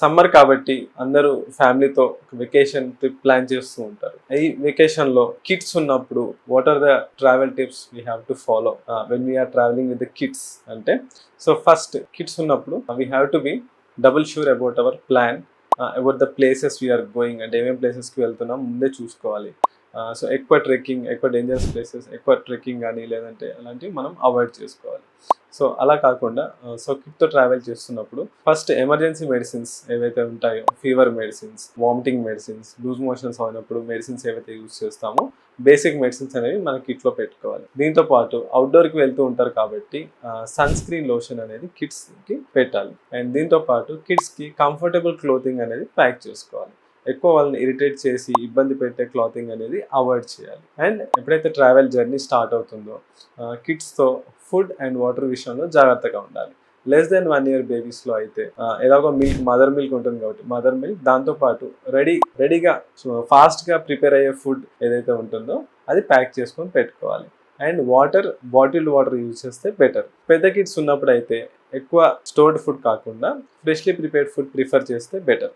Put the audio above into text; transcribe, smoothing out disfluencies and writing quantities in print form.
Summer కాబట్టి అందరూ ఫ్యామిలీతో వెకేషన్ ట్రిప్ ప్లాన్ చేస్తూ ఉంటారు. ఈ వెకేషన్ లో కిడ్స్ ఉన్నప్పుడు what are the travel tips we have to follow when we're travelling with the kids అంటే, సో ఫస్ట్ కిడ్స్ ఉన్నప్పుడు we have to be double sure about our plan, about the places we're going, అంటే ఏమేమి ప్లేసెస్కి వెళ్తున్నాం ముందే చూసుకోవాలి. So ఎక్కువ trekking, ఎక్కువ డేంజరస్ ప్లేసెస్, ఎక్కువ ట్రెక్కింగ్ కానీ లేదంటే అలాంటివి మనం అవాయిడ్ చేసుకోవాలి. సో అలా కాకుండా సో కిడ్తో ట్రావెల్ చేస్తున్నప్పుడు ఫస్ట్ ఎమర్జెన్సీ మెడిసిన్స్ ఏవైతే ఉంటాయో, fever medicines, vomiting medicines, loose motions అయినప్పుడు మెడిసిన్స్ ఏవైతే యూజ్ చేస్తామో బేసిక్ మెడిసిన్స్ అనేవి మన కిట్లో పెట్టుకోవాలి. దీంతో పాటు అవుట్డోర్కి వెళ్తూ ఉంటారు కాబట్టి సన్ స్క్రీన్ లోషన్ అనేది కిడ్స్కి పెట్టాలి. అండ్ దీంతో పాటు కిడ్స్కి కంఫర్టబుల్ క్లోతింగ్ అనేది ప్యాక్ చేసుకోవాలి. ఎక్కువ వాళ్ళని ఇరిటేట్ చేసి ఇబ్బంది పెట్టే క్లాతింగ్ అనేది అవాయిడ్ చేయాలి. అండ్ ఎప్పుడైతే ట్రావెల్ జర్నీ స్టార్ట్ అవుతుందో కిడ్స్తో ఫుడ్ అండ్ వాటర్ విషయంలో జాగ్రత్తగా ఉండాలి. లెస్ దెన్ 1 year బేబీస్లో అయితే ఎలాగో మిల్క్, మదర్ మిల్క్ ఉంటుంది కాబట్టి మదర్ మిల్క్, దాంతోపాటు రెడీగా ఫాస్ట్గా ప్రిపేర్ అయ్యే ఫుడ్ ఏదైతే ఉంటుందో అది ప్యాక్ చేసుకొని పెట్టుకోవాలి. అండ్ బాటిల్డ్ వాటర్ యూజ్ చేస్తే బెటర్. పెద్ద కిడ్స్ ఉన్నప్పుడు అయితే ఎక్కువ స్టోర్డ్ ఫుడ్ కాకుండా ఫ్రెష్లీ ప్రిపేర్డ్ ఫుడ్ ప్రిఫర్ చేస్తే బెటర్.